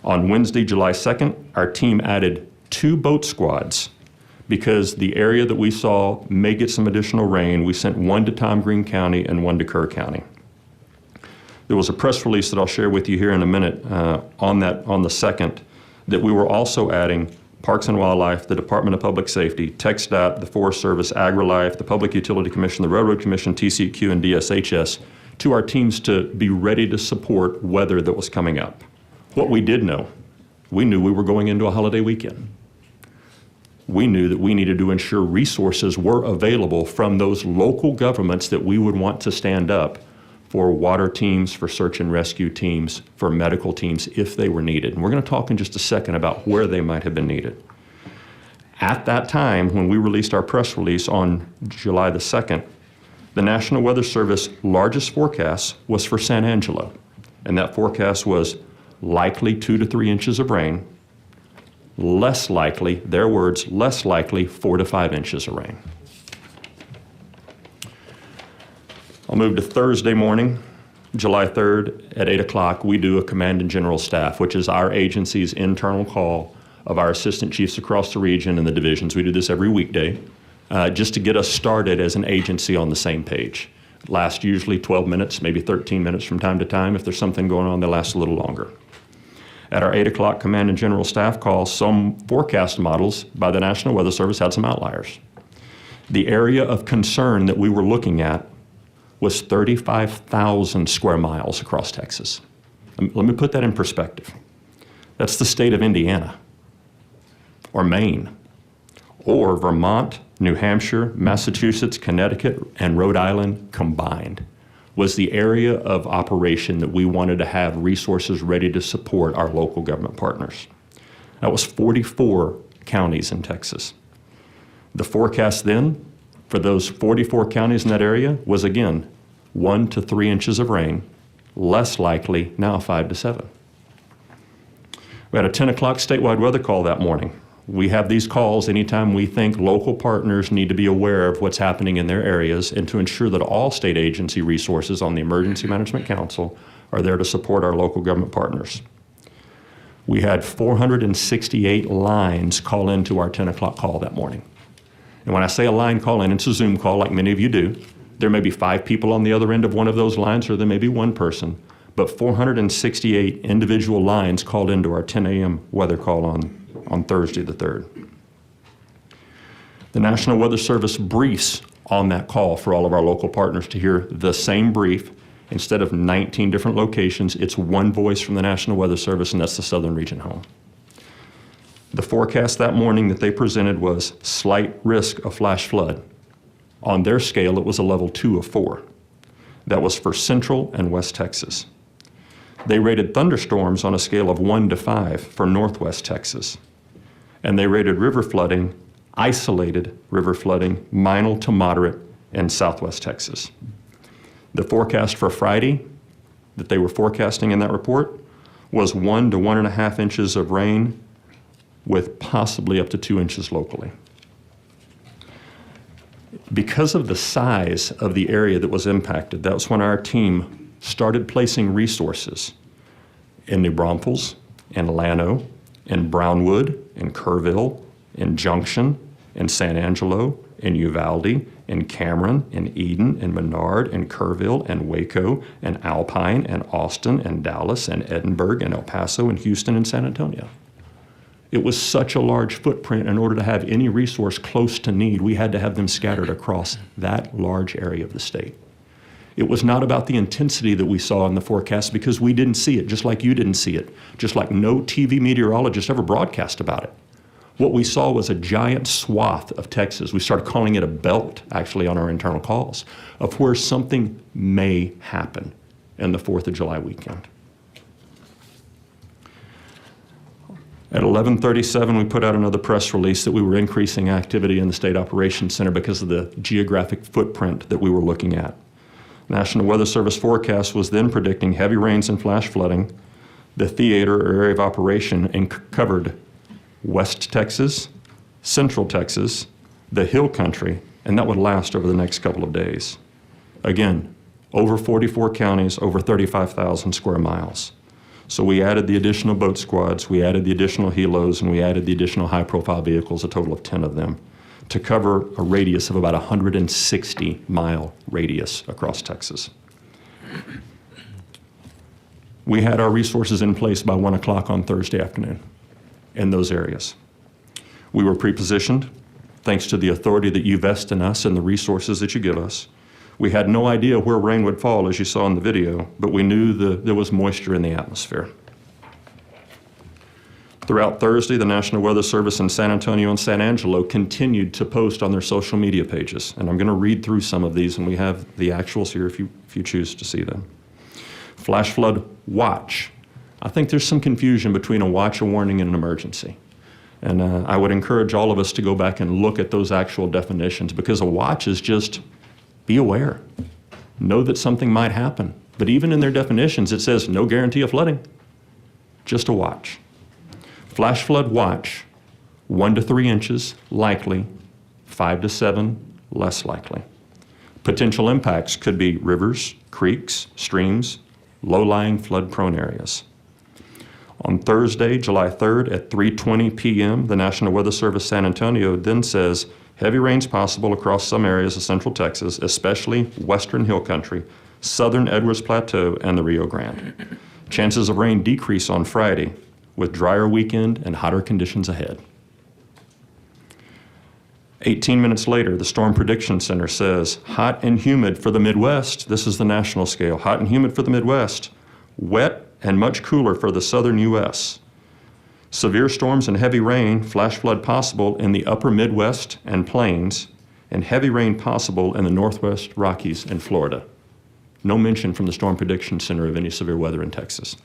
On Wednesday, July 2nd, our team added 2 boat squads because the area that we saw may get some additional rain. We sent 1 to Tom Green County and 1 to Kerr County. There was a press release that I'll share with you here in a minute on the 2nd, that we were also adding Parks and Wildlife, the Department of Public Safety, TxDOT, the Forest Service, AgriLife, the Public Utility Commission, the Railroad Commission, TCEQ, and DSHS to our teams to be ready to support weather that was coming up. What we did know, we knew we were going into a holiday weekend. We knew that we needed to ensure resources were available from those local governments that we would want to stand up for water teams, for search and rescue teams, for medical teams if they were needed. And we're going to talk in just a second about where they might have been needed. At that time, when we released our press release on July the 2nd, the National Weather Service largest forecast was for San Angelo. And that forecast was likely 2 to 3 inches of rain, less likely, their words, less likely 4 to 5 inches of rain. I'll move to Thursday morning, July 3rd at 8 o'clock. We do a command and general staff, which is our agency's internal call of our assistant chiefs across the region and the divisions. We do this every weekday just to get us started as an agency on the same page. It lasts usually 12 minutes, maybe 13 minutes from time to time. If there's something going on, they last a little longer. At our 8 o'clock command and general staff call, some forecast models by the National Weather Service had some outliers. The area of concern that we were looking at was 35,000 square miles across Texas. Let me put that in perspective. That's the state of Indiana, or Maine, or Vermont, New Hampshire, Massachusetts, Connecticut, and Rhode Island combined was the area of operation that we wanted to have resources ready to support our local government partners. That was 44 counties in Texas. The forecast then for those 44 counties in that area was, again, 1 to 3 inches of rain, less likely now 5 to 7. We had a 10 o'clock statewide weather call that morning. We have these calls anytime we think local partners need to be aware of what's happening in their areas and to ensure that all state agency resources on the Emergency Management Council are there to support our local government partners. We had 468 lines call into our 10 o'clock call that morning. And when I say a line call in, it's a Zoom call like many of you do. There may be 5 people on the other end of one of those lines, or there may be 1 person, but 468 individual lines called into our 10 a.m. weather call on Thursday the 3rd. The National Weather Service briefs on that call for all of our local partners to hear the same brief. Instead of 19 different locations, it's one voice from the National Weather Service, and that's the Southern Region Home. The forecast that morning that they presented was slight risk of flash flood. On their scale, it was a level 2 of 4. That was for Central and West Texas. They rated thunderstorms on a scale of 1 to 5 for Northwest Texas. And they rated river flooding, isolated river flooding, minor to moderate in Southwest Texas. The forecast for Friday that they were forecasting in that report was 1 to 1.5 inches of rain with possibly up to 2 inches locally. Because of the size of the area that was impacted, that was when our team started placing resources in New Braunfels, in Llano, in Brownwood, in Kerrville, in Junction, in San Angelo, in Uvalde, in Cameron, in Eden, in Menard, in Kerrville, and Waco, and Alpine, and Austin, and Dallas, and Edinburgh, and El Paso, and Houston, and San Antonio. It was such a large footprint. In order to have any resource close to need, we had to have them scattered across that large area of the state. It was not about the intensity that we saw in the forecast because we didn't see it, just like you didn't see it, just like no TV meteorologist ever broadcast about it. What we saw was a giant swath of Texas. We started calling it a belt, actually, on our internal calls, of where something may happen in the 4th of July weekend. At 11:37, we put out another press release that we were increasing activity in the State Operations Center because of the geographic footprint that we were looking at. National Weather Service forecast was then predicting heavy rains and flash flooding. The theater or area of operation covered West Texas, Central Texas, the Hill Country, and that would last over the next couple of days. Again, over 44 counties, over 35,000 square miles. So we added the additional boat squads, we added the additional helos, and we added the additional high-profile vehicles, a total of 10 of them, to cover a radius of about 160-mile radius across Texas. We had our resources in place by 1 o'clock on Thursday afternoon in those areas. We were pre-positioned, thanks to the authority that you vest in us and the resources that you give us. We had no idea where rain would fall, as you saw in the video, but we knew there was moisture in the atmosphere. Throughout Thursday, the National Weather Service in San Antonio and San Angelo continued to post on their social media pages. And I'm going to read through some of these, and we have the actuals here if you choose to see them. Flash flood watch. I think there's some confusion between a watch, a warning, and an emergency. And I would encourage all of us to go back and look at those actual definitions, because a watch is just be aware. Know that something might happen. But even in their definitions, it says no guarantee of flooding, just a watch. Flash flood watch, 1 to 3 inches, likely, 5 to 7, less likely. Potential impacts could be rivers, creeks, streams, low-lying flood-prone areas. On Thursday, July 3rd at 3:20 p.m., the National Weather Service San Antonio then says heavy rains possible across some areas of central Texas, especially western hill country, southern Edwards Plateau, and the Rio Grande. Chances of rain decrease on Friday, with drier weekend and hotter conditions ahead. 18 minutes later, the Storm Prediction Center says, hot and humid for the Midwest. This is the national scale. Hot and humid for the Midwest. Wet and much cooler for the southern U.S. Severe storms and heavy rain, flash flood possible in the upper Midwest and plains, and heavy rain possible in the Northwest Rockies and Florida. No mention from the Storm Prediction Center of any severe weather in Texas.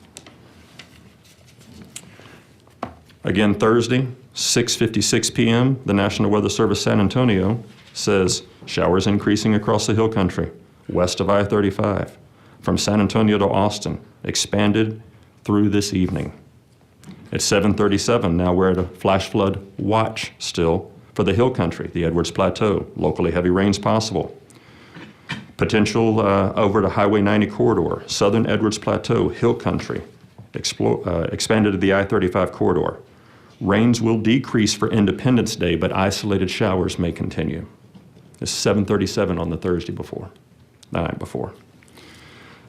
Again, Thursday, 6:56 p.m., the National Weather Service San Antonio says showers increasing across the hill country, west of I-35, from San Antonio to Austin, expanded through this evening. At 7:37, now we're at a flash flood watch still for the hill country, the Edwards Plateau, locally heavy rains possible. Potential over to Highway 90 corridor, southern Edwards Plateau, hill country, expanded to the I-35 corridor. Rains will decrease for Independence Day, but isolated showers may continue. It's 7:37 on the Thursday before, the night before.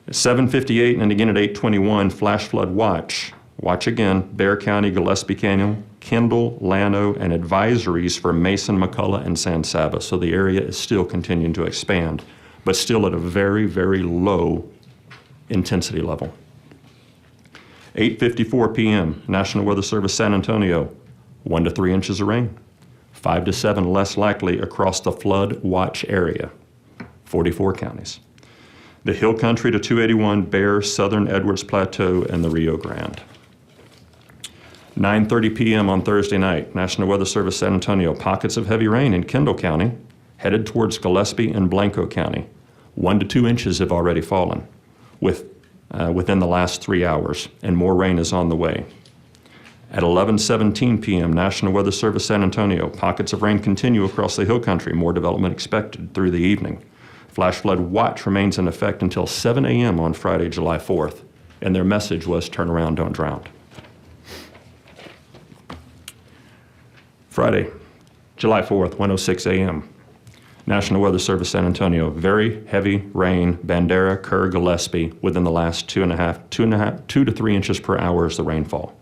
At 7:58 and again at 8:21, flash flood watch. Watch again, Bexar County, Gillespie Canyon, Kendall, Llano, and advisories for Mason, McCullough, and San Saba. So the area is still continuing to expand, but still at a very, very low intensity level. 8:54 p.m., National Weather Service San Antonio, 1 to 3 inches of rain, 5 to 7 less likely across the flood watch area, 44 counties. The hill country to 281, Bexar, southern Edwards Plateau, and the Rio Grande. 9:30 p.m. on Thursday night, National Weather Service San Antonio, pockets of heavy rain in Kendall County, headed towards Gillespie and Blanco County. 1 to 2 inches have already fallen within the last 3 hours, and more rain is on the way. At 11:17 p.m., National Weather Service San Antonio, pockets of rain continue across the hill country, more development expected through the evening. Flash flood watch remains in effect until 7 a.m. on Friday, July 4th, and their message was turn around, don't drown. Friday, July 4th, 1:06 a.m. National Weather Service San Antonio, very heavy rain, Bandera, Kerr, Gillespie, within the last 2 to 3 inches per hour is the rainfall.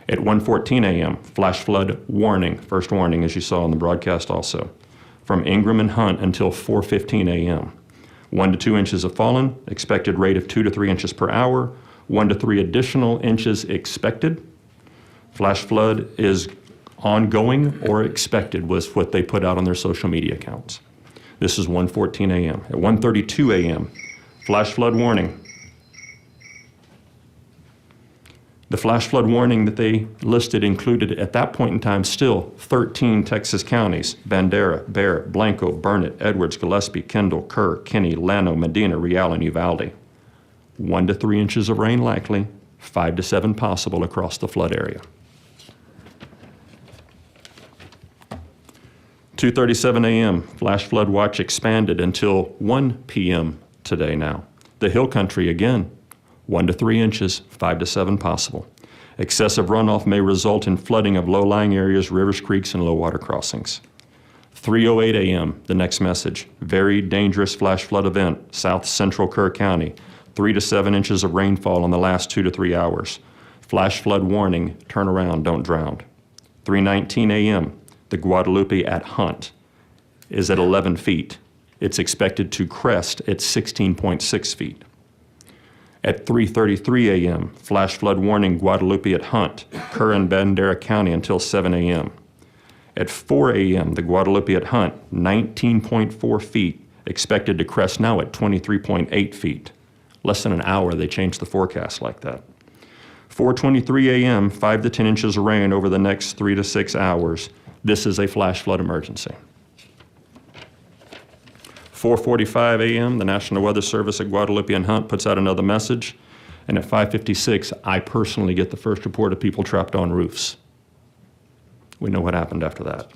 At 1:14 a.m., flash flood warning, first warning as you saw in the broadcast also, from Ingram and Hunt until 4:15 a.m. 1 to 2 inches have fallen, expected rate of 2 to 3 inches per hour, 1 to 3 additional inches expected. Flash flood is ongoing or expected was what they put out on their social media accounts. This is 1:14 a.m. At 1:32 a.m., flash flood warning. The flash flood warning that they listed included at that point in time still 13 Texas counties: Bandera, Bexar, Blanco, Burnett, Edwards, Gillespie, Kendall, Kerr, Kinney, Llano, Medina, Real, and Uvalde. 1 to 3 inches of rain likely, 5 to 7 possible across the flood area. 2:37 a.m., flash flood watch expanded until 1 p.m. today now. The hill country again, 1 to 3 inches, 5 to 7 possible. Excessive runoff may result in flooding of low-lying areas, rivers, creeks, and low water crossings. 3:08 a.m., the next message. Very dangerous flash flood event, south central Kerr County. 3 to 7 inches of rainfall in the last 2 to 3 hours. Flash flood warning, turn around, don't drown. 3:19 a.m., the Guadalupe at Hunt is at 11 feet. It's expected to crest at 16.6 feet. At 3:33 a.m., flash flood warning, Guadalupe at Hunt, Kerr and Bandera County until 7 a.m. At 4 a.m., the Guadalupe at Hunt, 19.4 feet, expected to crest now at 23.8 feet. Less than an hour, they changed the forecast like that. 4:23 a.m., 5 to 10 inches of rain over the next 3 to 6 hours. This is a flash flood emergency. 4:45 a.m., the National Weather Service at Guadalupe and Hunt puts out another message. And at 5:56, I personally get the first report of people trapped on roofs. We know what happened after that.